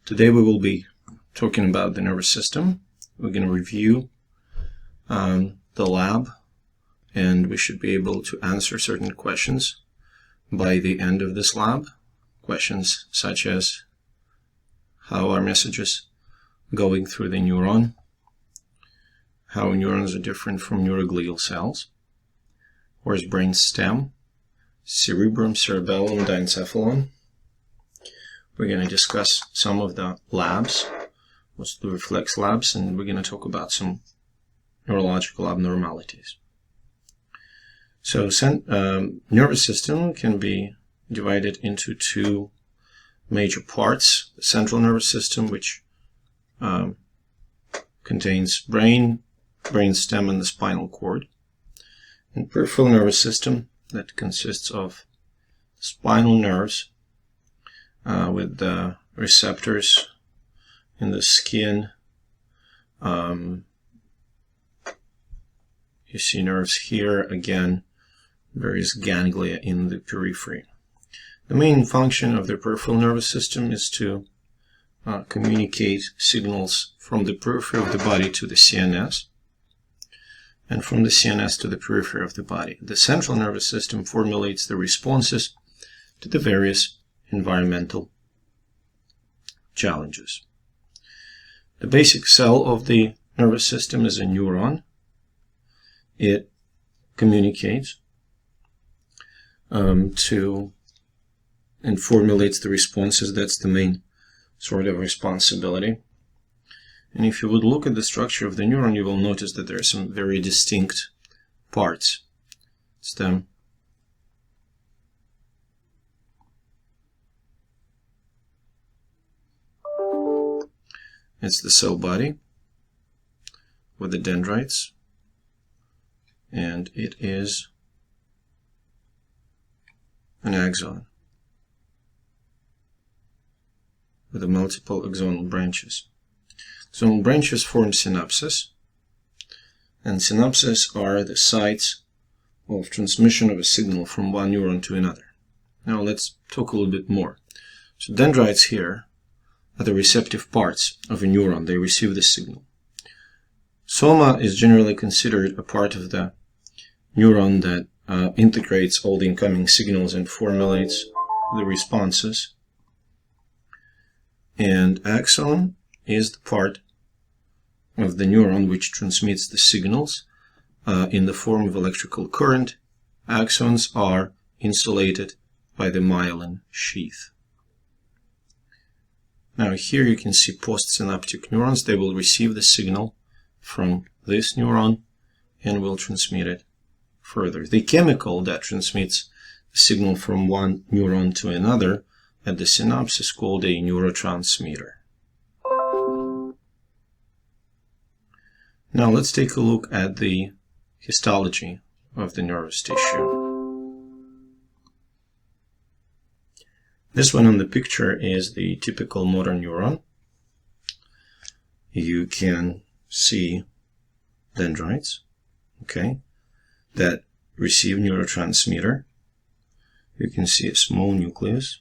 Today we will be talking about the nervous system. We're going to review the lab, and we should be able to answer certain questions by the end of this lab. Questions such as how are messages going through the neuron, how neurons are different from neuroglial cells, where's brain stem, cerebrum, cerebellum, diencephalon. We're going to discuss some of the labs, what's the reflex labs, and we're going to talk about some neurological abnormalities. So nervous system can be divided into two major parts: the central nervous system, which contains brain stem, and the spinal cord, and peripheral nervous system that consists of spinal nerves with the receptors in the skin. You see nerves here, again, various ganglia in the periphery. The main function of the peripheral nervous system is to communicate signals from the periphery of the body to the CNS, and from the CNS to the periphery of the body. The central nervous system formulates the responses to the various environmental challenges. The basic cell of the nervous system is a neuron. It communicates and formulates the responses. That's the main sort of responsibility. And if you would look at the structure of the neuron, you will notice that there are some very distinct parts. It's the cell body with the dendrites, and it is an axon with the multiple axonal branches. Axonal branches form synapses, and synapses are the sites of transmission of a signal from one neuron to another. Now let's talk a little bit more. So dendrites here are the receptive parts of a neuron. They receive the signal. Soma is generally considered a part of the neuron that integrates all the incoming signals and formulates the responses. And axon is the part of the neuron which transmits the signals in the form of electrical current. Axons are insulated by the myelin sheath. Now here you can see postsynaptic neurons. They will receive the signal from this neuron and will transmit it further. The chemical that transmits the signal from one neuron to another at the synapse is called a neurotransmitter. Now let's take a look at the histology of the nervous tissue. This one on the picture is the typical motor neuron. You can see dendrites, that receive neurotransmitter. You can see a small nucleus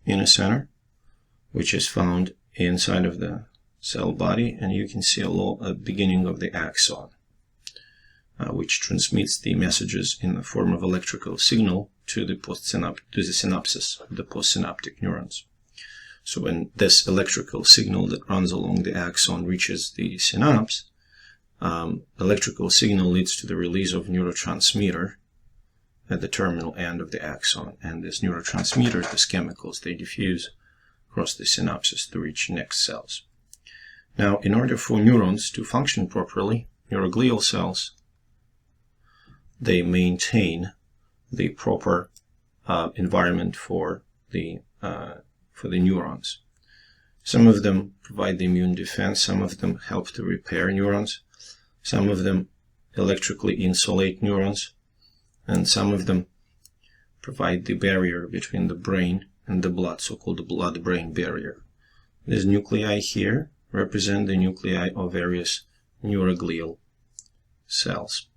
in the center, which is found inside of the cell body, and you can see a beginning of the axon, which transmits the messages in the form of electrical signal to the synapses of the postsynaptic neurons. So when this electrical signal that runs along the axon reaches the synapse, electrical signal leads to the release of neurotransmitter at the terminal end of the axon. And these neurotransmitters, these chemicals, they diffuse across the synapses to reach next cells. Now, in order for neurons to function properly, neuroglial cells, they maintain the proper environment for the neurons. Some of them provide the immune defense, some of them help to repair neurons, some of them electrically insulate neurons, and some of them provide the barrier between the brain and the blood, so-called blood-brain barrier. These nuclei here represent the nuclei of various neuroglial cells.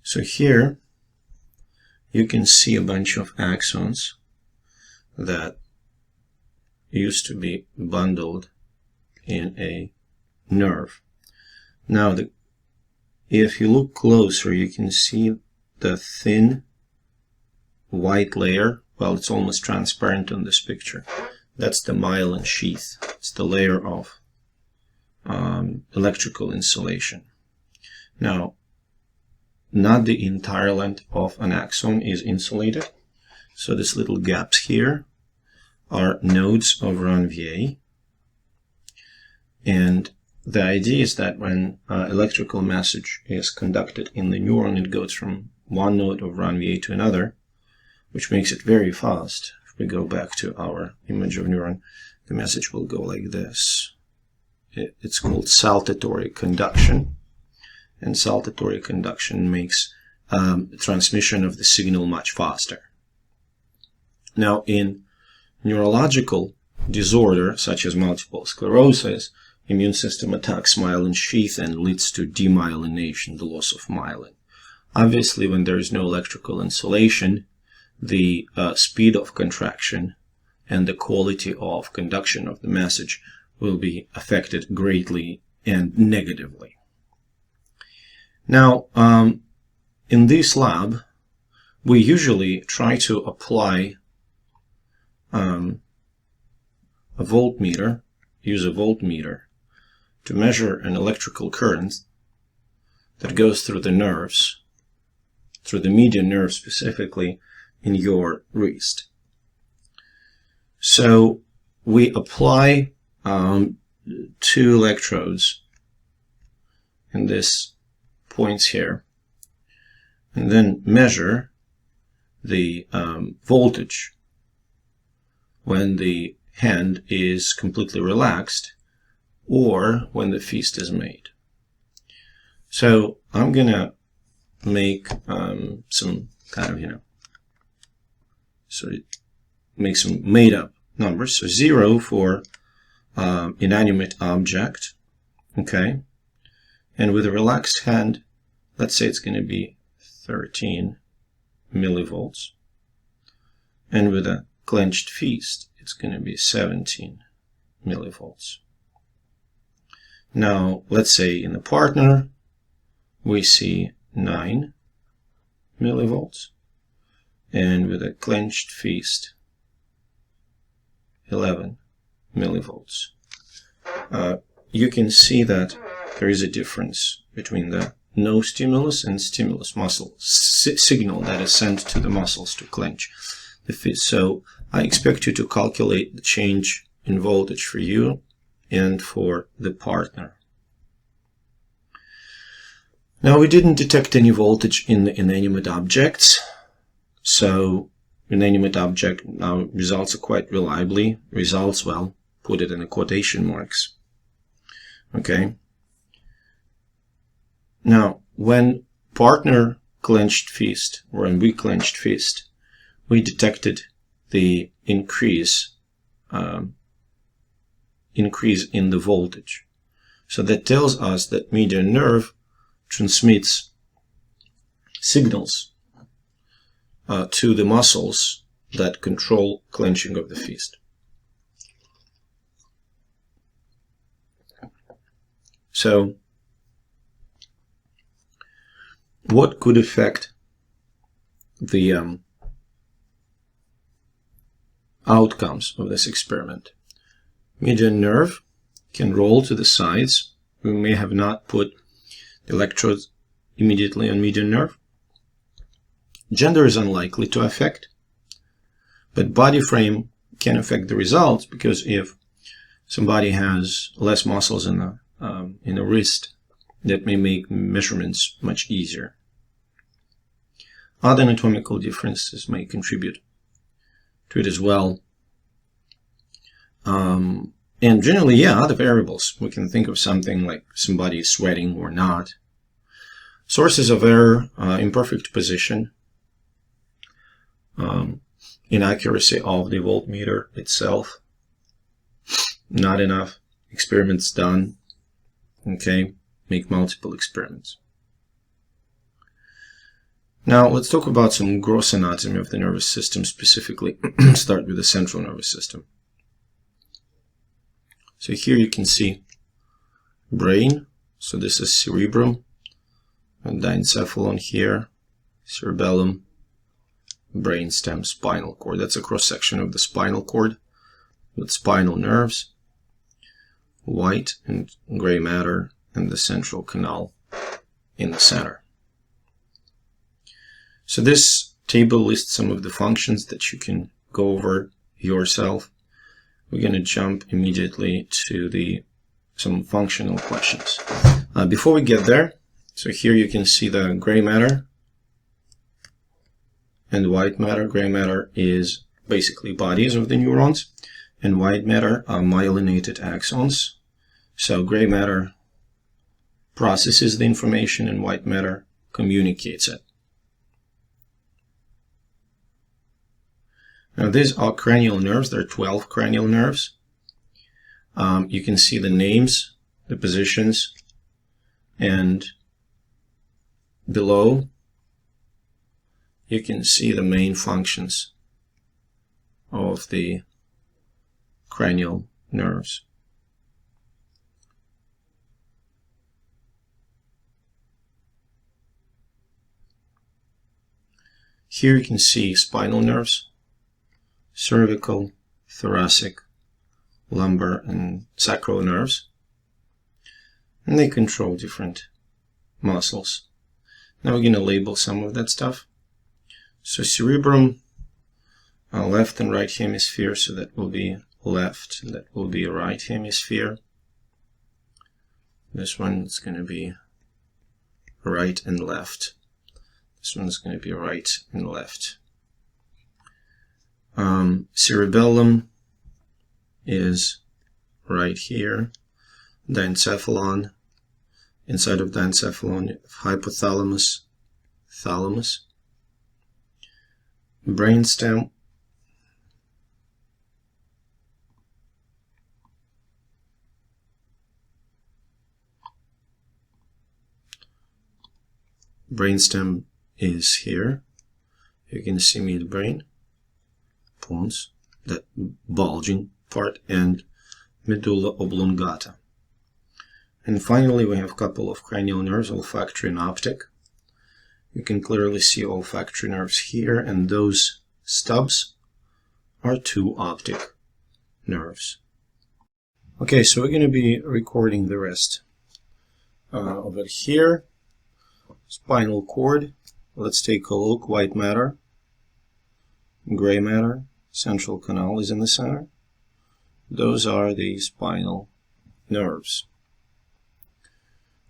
So here you can see a bunch of axons that used to be bundled in a nerve. Now, if you look closer, you can see the thin white layer. Well, it's almost transparent on this picture. That's the myelin sheath. It's the layer of electrical insulation. Now, not the entire length of an axon is insulated. So these little gaps here are nodes of RANVA. And the idea is that when electrical message is conducted in the neuron, it goes from one node of RANVA to another, which makes it very fast. If we go back to our image of neuron, the message will go like this. It's called saltatory conduction. And saltatory conduction makes transmission of the signal much faster. Now, in neurological disorder, such as multiple sclerosis, immune system attacks myelin sheath and leads to demyelination, the loss of myelin. Obviously, when there is no electrical insulation, the speed of contraction and the quality of conduction of the message will be affected greatly and negatively. Now, in this lab, we usually try to apply a voltmeter, use a voltmeter to measure an electrical current that goes through the nerves, through the median nerve specifically in your wrist. So we apply 2 electrodes in this points here, and then measure the voltage when the hand is completely relaxed or when the fist is made. So I'm gonna make some kind of, make some made up numbers. So 0 for inanimate object, okay? And with a relaxed hand, let's say it's going to be 13 millivolts. And with a clenched fist, it's going to be 17 millivolts. Now, let's say in the partner, we see 9 millivolts. And with a clenched fist, 11 millivolts. You can see that there is a difference between the no stimulus and stimulus muscle signal that is sent to the muscles to clench the fist. So I expect you to calculate the change in voltage for you and for the partner. Now, we didn't detect any voltage in the inanimate objects, so inanimate object now results quite reliably. Results, well, put it in quotation marks. Okay. Now, when partner clenched fist, or when we clenched fist, we detected the increase in the voltage. So that tells us that median nerve transmits signals to the muscles that control clenching of the fist. So, what could affect the outcomes of this experiment? Median nerve can roll to the sides. We may have not put the electrodes immediately on median nerve. Gender is unlikely to affect, but body frame can affect the results, because if somebody has less muscles in the wrist, that may make measurements much easier. Other anatomical differences may contribute to it as well. And generally, yeah, other variables. We can think of something like somebody is sweating or not. Sources of error, imperfect position, inaccuracy of the voltmeter itself, not enough experiments done. Okay, make multiple experiments. Now let's talk about some gross anatomy of the nervous system specifically. Start with the central nervous system. So here you can see brain. So this is cerebrum, and diencephalon here, cerebellum, brainstem, spinal cord. That's a cross section of the spinal cord with spinal nerves, white and gray matter, and the central canal in the center. So this table lists some of the functions that you can go over yourself. We're going to jump immediately to some functional questions. Before we get there, so here you can see the gray matter and white matter. Gray matter is basically bodies of the neurons, and white matter are myelinated axons. So gray matter processes the information and white matter communicates it. Now these are cranial nerves. There are 12 cranial nerves. You can see the names, the positions, and below you can see the main functions of the cranial nerves. Here you can see spinal nerves, cervical, thoracic, lumbar, and sacral nerves, and they control different muscles. Now we're going to label some of that stuff. So cerebrum, left and right hemisphere, so that will be left, and that will be right hemisphere. This one is going to be right and left. This one is going to be right and left. Cerebellum is right here. Diencephalon, inside of diencephalon, hypothalamus, thalamus. Brainstem, brainstem is here. You can see midbrain, pons, that bulging part, and medulla oblongata. And finally we have a couple of cranial nerves, olfactory and optic. You can clearly see olfactory nerves here, and those stubs are 2 optic nerves. Okay, so we're going to be recording the rest of it here. Spinal cord, let's take a look. White matter, gray matter, central canal is in the center. Those are the spinal nerves.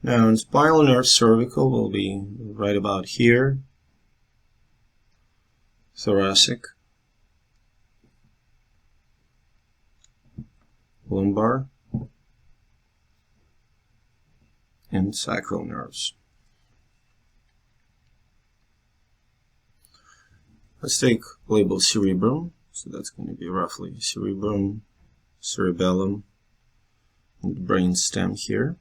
Now in spinal nerve, cervical will be right about here, thoracic, lumbar, and sacral nerves. Let's take label cerebrum, so that's going to be roughly cerebrum, cerebellum, and brainstem here.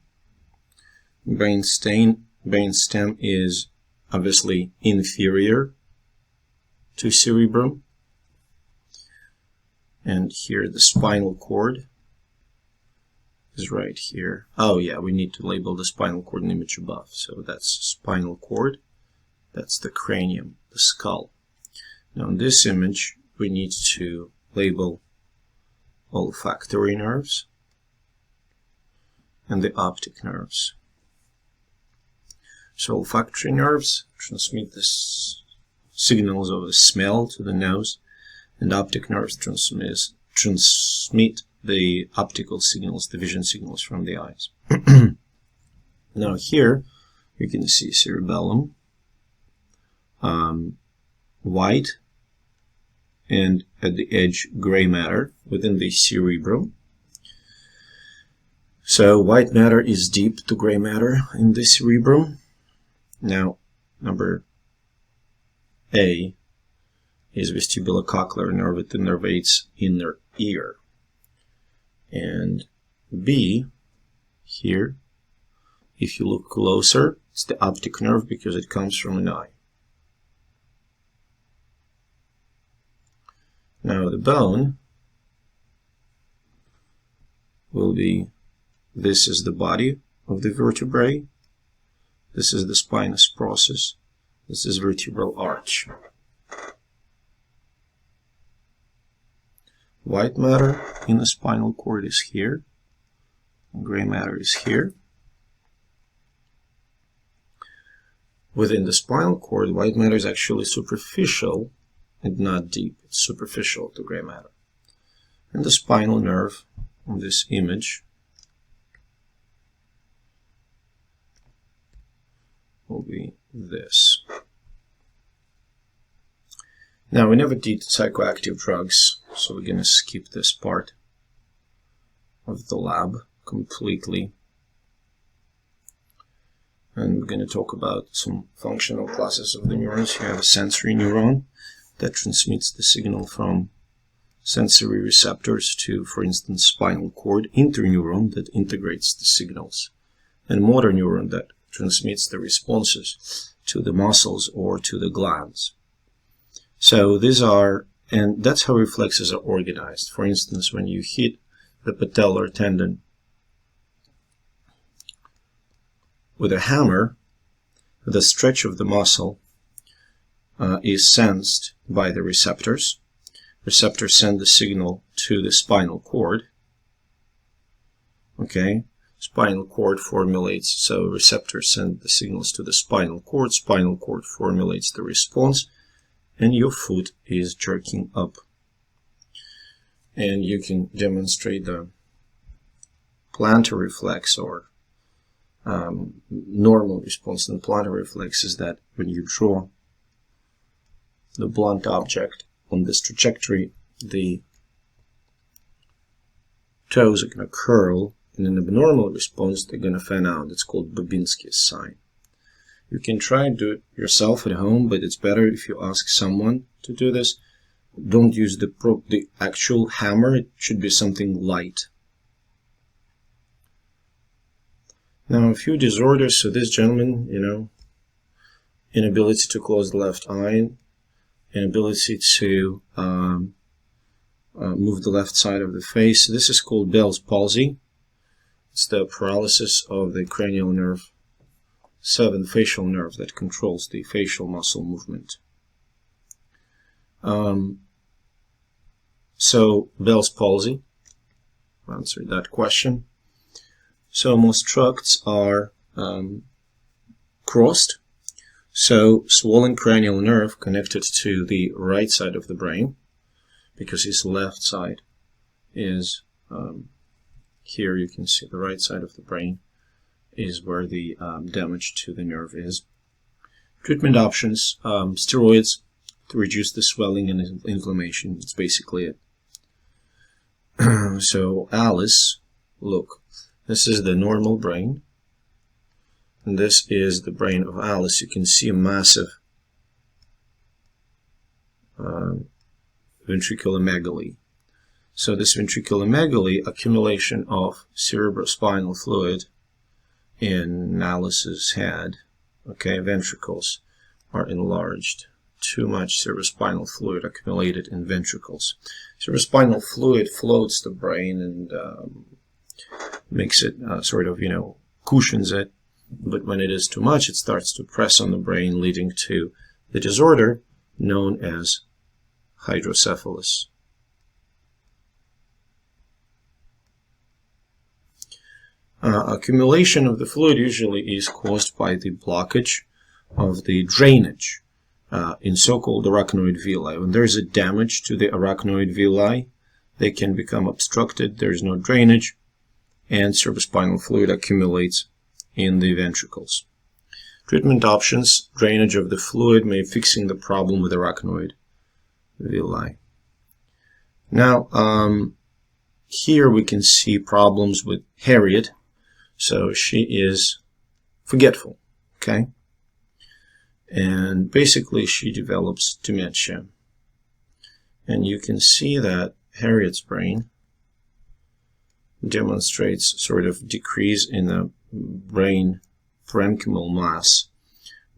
Brainstem is obviously inferior to cerebrum, and here the spinal cord is right here. Oh yeah, we need to label the spinal cord in the image above. So that's spinal cord, that's the cranium, the skull. Now in this image we need to label olfactory nerves and the optic nerves. So olfactory nerves transmit the signals of the smell to the nose, and optic nerves transmit the optical signals, the vision signals from the eyes. Now here you can see cerebellum, white, and at the edge gray matter within the cerebrum. So white matter is deep to gray matter in the cerebrum. Now number A is vestibulocochlear nerve. It innervates inner ear. And B, here, if you look closer, it's the optic nerve because it comes from an eye. Now the bone will be, this is the body of the vertebrae, this is the spinous process, this is vertebral arch. White matter in the spinal cord is here, gray matter is here. Within the spinal cord, white matter is actually superficial and not deep. It's superficial to gray matter. And the spinal nerve in this image will be this. Now, we never did psychoactive drugs, so we're going to skip this part of the lab completely. And we're going to talk about some functional classes of the neurons. You have a sensory neuron that transmits the signal from sensory receptors to, for instance, spinal cord. Interneuron that integrates the signals. And motor neuron that transmits the responses to the muscles or to the glands. So these are, and that's how reflexes are organized. For instance, when you hit the patellar tendon with a hammer, the stretch of the muscle is sensed by the receptors. Receptors send the signal to the spinal cord. Okay, spinal cord formulates, so receptors send the signals to the spinal cord formulates the response, and your foot is jerking up. And you can demonstrate the plantar reflex or normal response in the plantar reflex is that when you draw the blunt object on this trajectory, the toes are going to curl, and in the abnormal response they're going to fan out. It's called Babinski's sign. You can try and do it yourself at home, but it's better if you ask someone to do this. Don't use the actual hammer. It should be something light. Now, a few disorders. So this gentleman, inability to close the left eye, inability to move the left side of the face. This is called Bell's palsy. It's the paralysis of the cranial nerve 7 facial nerve that controls the facial muscle movement. So Bell's palsy, answered that question. So most tracts are crossed. So swollen cranial nerve connected to the right side of the brain, because his left side is here. You can see the right side of the brain is where the damage to the nerve is. Treatment options, steroids to reduce the swelling and inflammation. It's basically it. So Alice, look, this is the normal brain, and this is the brain of Alice. You can see a massive ventriculomegaly. So this ventriculomegaly, accumulation of cerebrospinal fluid in Alice's head, okay, ventricles are enlarged. Too much cerebrospinal fluid accumulated in ventricles. Cerebrospinal fluid floats the brain and makes it cushions it, but when it is too much, it starts to press on the brain, leading to the disorder known as hydrocephalus. Accumulation of the fluid usually is caused by the blockage of the drainage in so-called arachnoid villi. When there is a damage to the arachnoid villi, they can become obstructed, there is no drainage, and cerebrospinal fluid accumulates in the ventricles. Treatment options, drainage of the fluid, may fixing the problem with arachnoid villi. Now, here we can see problems with Harriet. So she is forgetful, okay? And basically she develops dementia. And you can see that Harriet's brain demonstrates sort of decrease in the brain parenchymal mass,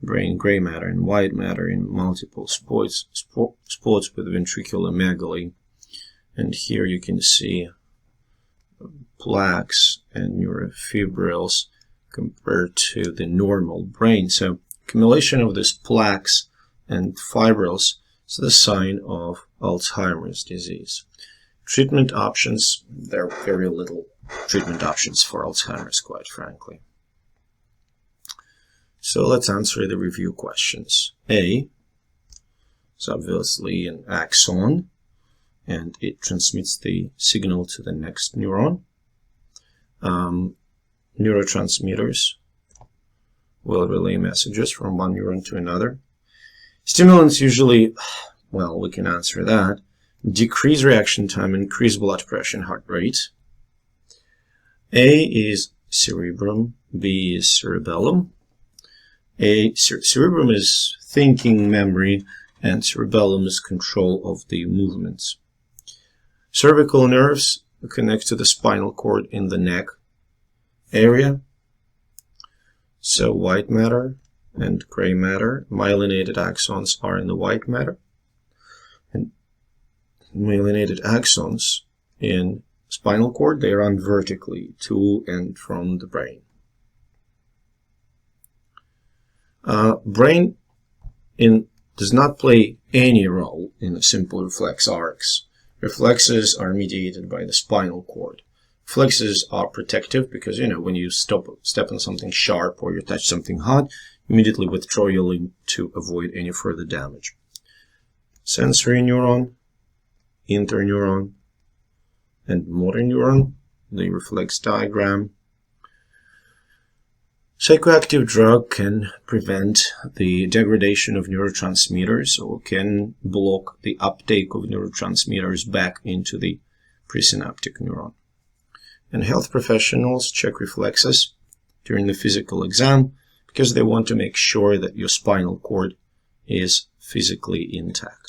brain gray matter and white matter in multiple spots with ventriculomegaly. And here you can see plaques and neurofibrils compared to the normal brain. So accumulation of these plaques and fibrils is the sign of Alzheimer's disease. Treatment options, there are very little treatment options for Alzheimer's, quite frankly. So let's answer the review questions. A is obviously an axon, and it transmits the signal to the next neuron. Neurotransmitters will relay messages from one neuron to another. Stimulants usually, well, we can answer that. Decrease reaction time, increase blood pressure and heart rate. A is cerebrum, B is cerebellum. Cerebrum is thinking, memory, and cerebellum is control of the movements. Cervical nerves connect to the spinal cord in the neck area. So white matter and gray matter. Myelinated axons are in the white matter. And myelinated axons in spinal cord, they run vertically to and from the brain. Brain does not play any role in simple reflex arcs. Reflexes are mediated by the spinal cord. Reflexes are protective because, when you step on something sharp or you touch something hot, immediately withdraw your limb to avoid any further damage. Sensory neuron, interneuron, and motor neuron, the reflex diagram. Psychoactive drug can prevent the degradation of neurotransmitters or can block the uptake of neurotransmitters back into the presynaptic neuron. And health professionals check reflexes during the physical exam because they want to make sure that your spinal cord is physically intact.